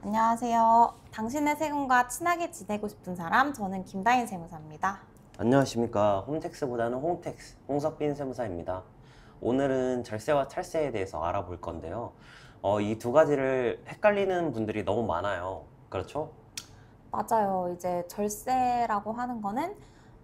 안녕하세요. 당신의 세금과 친하게 지내고 싶은 사람, 저는 김다인 세무사입니다. 안녕하십니까. 홈택스보다는 홍택스, 홍석빈 세무사입니다. 오늘은 절세와 탈세에 대해서 알아볼 건데요. 이 두 가지를 헷갈리는 분들이 너무 많아요. 그렇죠? 맞아요. 이제 절세라고 하는 거는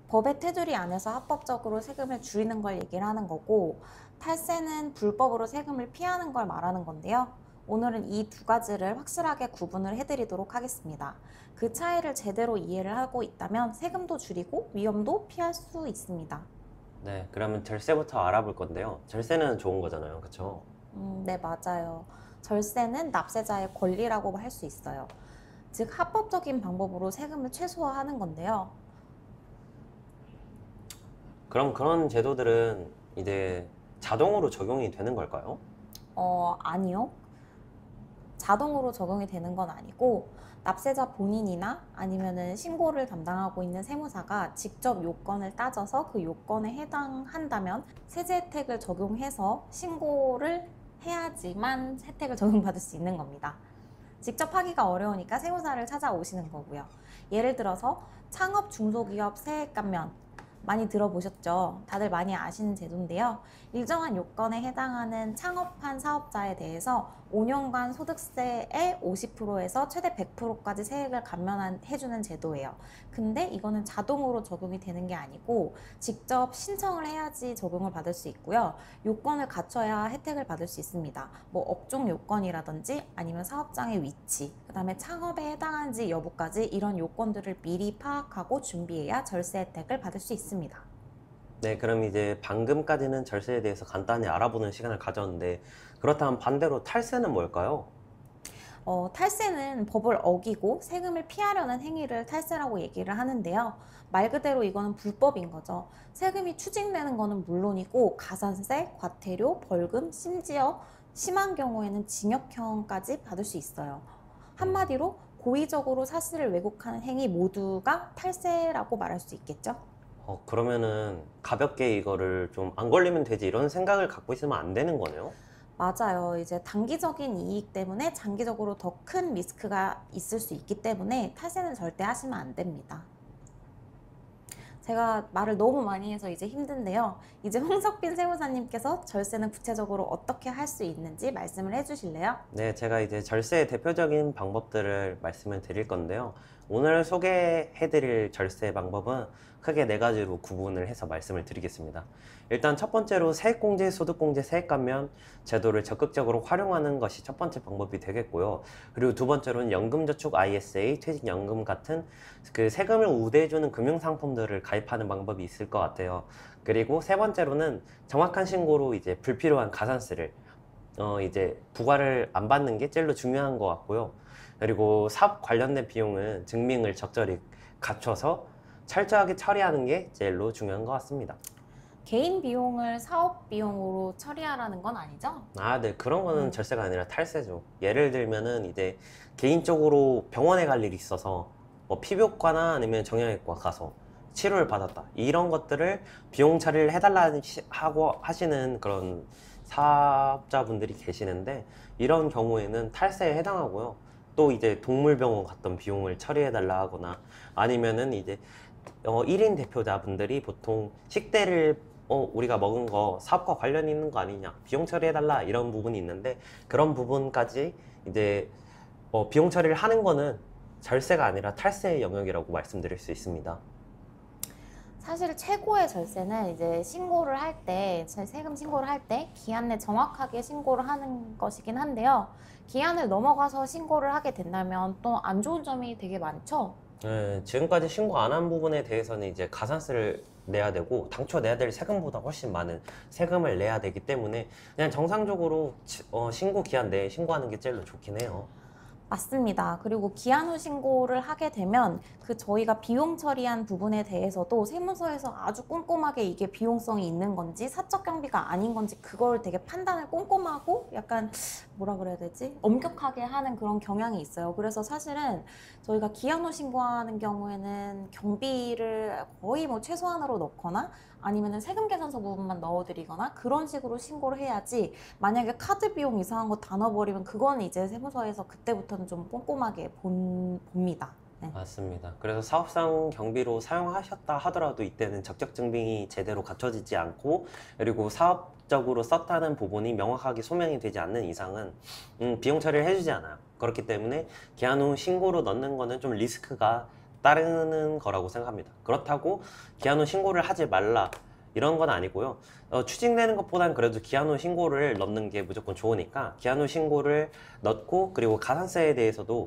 법의 테두리 안에서 합법적으로 세금을 줄이는 걸 얘기를 하는 거고, 탈세는 불법으로 세금을 피하는 걸 말하는 건데요. 오늘은 이 두 가지를 확실하게 구분을 해드리도록 하겠습니다. 그 차이를 제대로 이해를 하고 있다면 세금도 줄이고 위험도 피할 수 있습니다. 네, 그러면 절세부터 알아볼 건데요. 절세는 좋은 거잖아요. 그렇죠? 네, 맞아요. 절세는 납세자의 권리라고 할 수 있어요. 즉, 합법적인 방법으로 세금을 최소화하는 건데요. 그럼 그런 제도들은 이제 자동으로 적용이 되는 걸까요? 아니요. 자동으로 적용이 되는 건 아니고, 납세자 본인이나 아니면은 신고를 담당하고 있는 세무사가 직접 요건을 따져서 그 요건에 해당한다면 세제 혜택을 적용해서 신고를 해야지만 혜택을 적용받을 수 있는 겁니다. 직접 하기가 어려우니까 세무사를 찾아오시는 거고요. 예를 들어서 창업 중소기업 세액 감면 많이 들어보셨죠? 다들 많이 아시는 제도인데요. 일정한 요건에 해당하는 창업한 사업자에 대해서 5년간 소득세의 50%에서 최대 100%까지 세액을 감면해주는 제도예요. 근데 이거는 자동으로 적용이 되는 게 아니고 직접 신청을 해야지 적용을 받을 수 있고요. 요건을 갖춰야 혜택을 받을 수 있습니다. 뭐 업종 요건이라든지 아니면 사업장의 위치, 그 다음에 창업에 해당하는지 여부까지 이런 요건들을 미리 파악하고 준비해야 절세 혜택을 받을 수 있습니다. 네, 그럼 이제 방금까지는 절세에 대해서 간단히 알아보는 시간을 가졌는데, 그렇다면 반대로 탈세는 뭘까요? 탈세는 법을 어기고 세금을 피하려는 행위를 탈세라고 얘기를 하는데요. 말 그대로 이거는 불법인 거죠. 세금이 추징되는 거는 물론이고 가산세, 과태료, 벌금, 심지어 심한 경우에는 징역형까지 받을 수 있어요. 한마디로 고의적으로 사실을 왜곡하는 행위 모두가 탈세라고 말할 수 있겠죠. 그러면은 가볍게 이거를 좀 안 걸리면 되지 이런 생각을 갖고 있으면 안 되는 거네요? 맞아요. 이제 단기적인 이익 때문에 장기적으로 더 큰 리스크가 있을 수 있기 때문에 탈세는 절대 하시면 안 됩니다. 제가 말을 너무 많이 해서 이제 힘든데요. 이제 홍석빈 세무사님께서 절세는 구체적으로 어떻게 할 수 있는지 말씀을 해주실래요? 네, 제가 이제 절세의 대표적인 방법들을 말씀을 드릴 건데요. 오늘 소개해드릴 절세 방법은 크게 네 가지로 구분을 해서 말씀을 드리겠습니다. 일단 첫 번째로 세액공제, 소득공제, 세액감면 제도를 적극적으로 활용하는 것이 첫 번째 방법이 되겠고요. 그리고 두 번째로는 연금저축 ISA, 퇴직연금 같은 그 세금을 우대해주는 금융상품들을 가입하는 방법이 있을 것 같아요. 그리고 세 번째로는 정확한 신고로 이제 불필요한 가산세를 이제 부과를 안 받는 게 제일 중요한 것 같고요. 그리고 사업 관련된 비용은 증명을 적절히 갖춰서 철저하게 처리하는 게 제일 중요한 것 같습니다. 개인 비용을 사업 비용으로 처리하라는 건 아니죠? 아, 네. 그런 거는 음, 절세가 아니라 탈세죠. 예를 들면은 이제 개인적으로 병원에 갈 일이 있어서 뭐 피부과나 아니면 정형외과 가서 치료를 받았다. 이런 것들을 비용 처리를 해달라 하고 하시는 그런 사업자분들이 계시는데 이런 경우에는 탈세에 해당하고요. 또 이제 동물병원 갔던 비용을 처리해달라 하거나 아니면은 이제 1인 대표자분들이 보통 식대를 우리가 먹은 거 사업과 관련 있는 거 아니냐 비용 처리해달라 이런 부분이 있는데 그런 부분까지 이제 비용 처리를 하는 거는 절세가 아니라 탈세의 영역이라고 말씀드릴 수 있습니다. 사실 최고의 절세는 이제 신고를 할 때, 세금 신고를 할 때 기한 내 정확하게 신고를 하는 것이긴 한데요. 기한을 넘어가서 신고를 하게 된다면 또 안 좋은 점이 되게 많죠. 네, 지금까지 신고 안 한 부분에 대해서는 이제 가산세를 내야 되고 당초 내야 될 세금보다 훨씬 많은 세금을 내야 되기 때문에 그냥 정상적으로 신고 기한 내에 신고하는 게 제일 좋긴 해요. 맞습니다. 그리고 기한 후 신고를 하게 되면 그 저희가 비용 처리한 부분에 대해서도 세무서에서 아주 꼼꼼하게 이게 비용성이 있는 건지 사적 경비가 아닌 건지 그걸 되게 판단을 꼼꼼하고 약간 뭐라 그래야 되지? 엄격하게 하는 그런 경향이 있어요. 그래서 사실은 저희가 기한 후 신고하는 경우에는 경비를 거의 뭐 최소한으로 넣거나 아니면은 세금 계산서 부분만 넣어드리거나 그런 식으로 신고를 해야지, 만약에 카드 비용 이상한 거 다 넣어버리면 그거는 이제 세무서에서 그때부터는 좀 꼼꼼하게 봅니다. 네. 맞습니다. 그래서 사업상 경비로 사용하셨다 하더라도 이때는 적격 증빙이 제대로 갖춰지지 않고, 그리고 사업적으로 썼다는 부분이 명확하게 소명이 되지 않는 이상은 비용 처리를 해주지 않아요. 그렇기 때문에 기한 후 신고로 넣는 거는 좀 리스크가 따르는 거라고 생각합니다. 그렇다고 기한 후 신고를 하지 말라 이런 건 아니고요. 추징되는 것보단 그래도 기한 후 신고를 넣는 게 무조건 좋으니까 기한 후 신고를 넣고, 그리고 가산세에 대해서도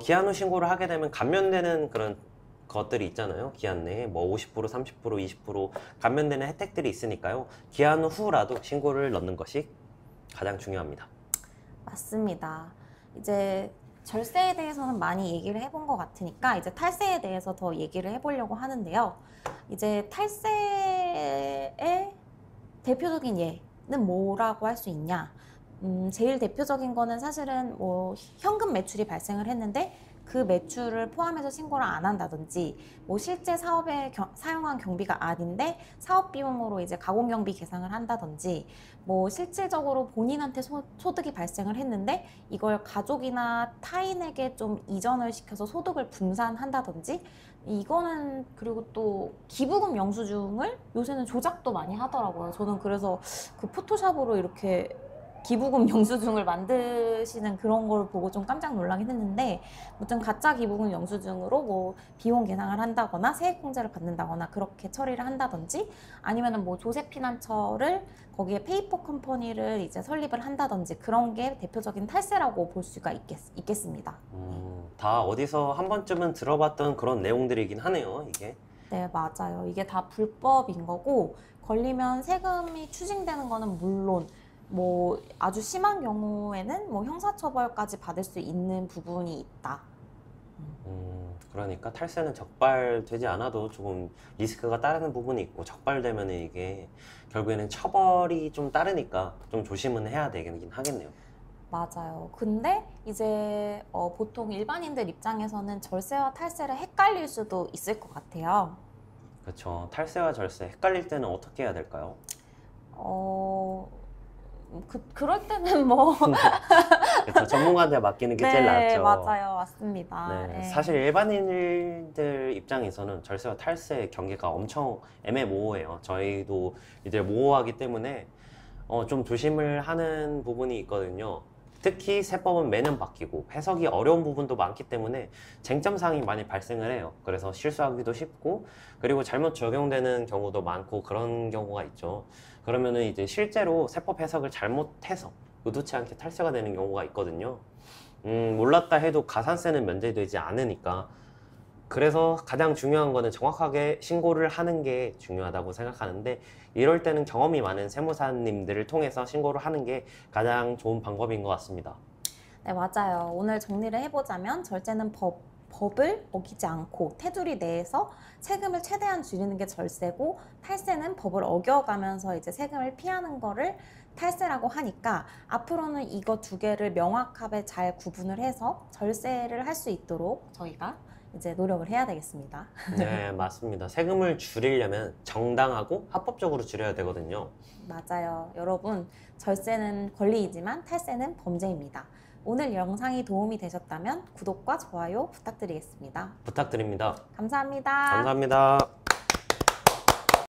기한 후 신고를 하게 되면 감면되는 그런 것들이 있잖아요. 기한 내에 뭐 50%, 30%, 20% 감면되는 혜택들이 있으니까요. 기한 후라도 신고를 넣는 것이 가장 중요합니다. 맞습니다. 이제 절세에 대해서는 많이 얘기를 해본 것 같으니까 이제 탈세에 대해서 더 얘기를 해보려고 하는데요. 이제 탈세의 대표적인 예는 뭐라고 할 수 있냐? 제일 대표적인 거는 사실은 뭐 현금 매출이 발생을 했는데 그 매출을 포함해서 신고를 안 한다든지, 뭐 실제 사업에 사용한 경비가 아닌데 사업 비용으로 이제 가공 경비 계상을 한다든지, 뭐 실질적으로 본인한테 소득이 발생을 했는데 이걸 가족이나 타인에게 좀 이전을 시켜서 소득을 분산한다든지, 이거는, 그리고 또 기부금 영수증을 요새는 조작도 많이 하더라고요. 저는 그래서 그 포토샵으로 이렇게 기부금 영수증을 만드시는 그런 걸 보고 좀 깜짝 놀라긴 했는데, 무튼 가짜 기부금 영수증으로 뭐 비용 계상을 한다거나 세액공제를 받는다거나 그렇게 처리를 한다든지, 아니면은 뭐 조세피난처를 거기에 페이퍼 컴퍼니를 이제 설립을 한다든지, 그런 게 대표적인 탈세라고 볼 수가 있겠습니다. 다 어디서 한 번쯤은 들어봤던 그런 내용들이긴 하네요, 이게. 네, 맞아요. 이게 다 불법인 거고, 걸리면 세금이 추징되는 거는 물론, 뭐 아주 심한 경우에는 뭐 형사처벌까지 받을 수 있는 부분이 있다. 그러니까 탈세는 적발되지 않아도 조금 리스크가 따르는 부분이 있고, 적발되면 이게 결국에는 처벌이 좀 따르니까 좀 조심은 해야 되긴 하겠네요. 맞아요. 근데 이제 보통 일반인들 입장에서는 절세와 탈세를 헷갈릴 수도 있을 것 같아요. 그렇죠. 탈세와 절세 헷갈릴 때는 어떻게 해야 될까요? 그럴 때는 뭐 그렇죠. 전문가한테 맡기는 게 제일 네, 낫죠. 맞아요. 맞습니다. 네, 네. 사실 일반인들 입장에서는 절세와 탈세 경계가 엄청 애매모호해요. 저희도 이제 모호하기 때문에 좀 조심을 하는 부분이 있거든요. 특히 세법은 매년 바뀌고 해석이 어려운 부분도 많기 때문에 쟁점사항이 많이 발생을 해요. 그래서 실수하기도 쉽고, 그리고 잘못 적용되는 경우도 많고 그런 경우가 있죠. 그러면은 이제 실제로 세법 해석을 잘못해서 의도치 않게 탈세가 되는 경우가 있거든요. 몰랐다 해도 가산세는 면제되지 않으니까. 그래서 가장 중요한 거는 정확하게 신고를 하는 게 중요하다고 생각하는데, 이럴 때는 경험이 많은 세무사님들을 통해서 신고를 하는 게 가장 좋은 방법인 것 같습니다. 네, 맞아요. 오늘 정리를 해보자면 절세는 법을 어기지 않고 테두리 내에서 세금을 최대한 줄이는 게 절세고, 탈세는 법을 어겨가면서 이제 세금을 피하는 거를 탈세라고 하니까, 앞으로는 이거 두 개를 명확하게 잘 구분을 해서 절세를 할 수 있도록 저희가 이제 노력을 해야 되겠습니다. 네, 맞습니다. 세금을 줄이려면 정당하고 합법적으로 줄여야 되거든요. 맞아요. 여러분, 절세는 권리이지만 탈세는 범죄입니다. 오늘 영상이 도움이 되셨다면 구독과 좋아요 부탁드리겠습니다. 부탁드립니다. 감사합니다. 감사합니다.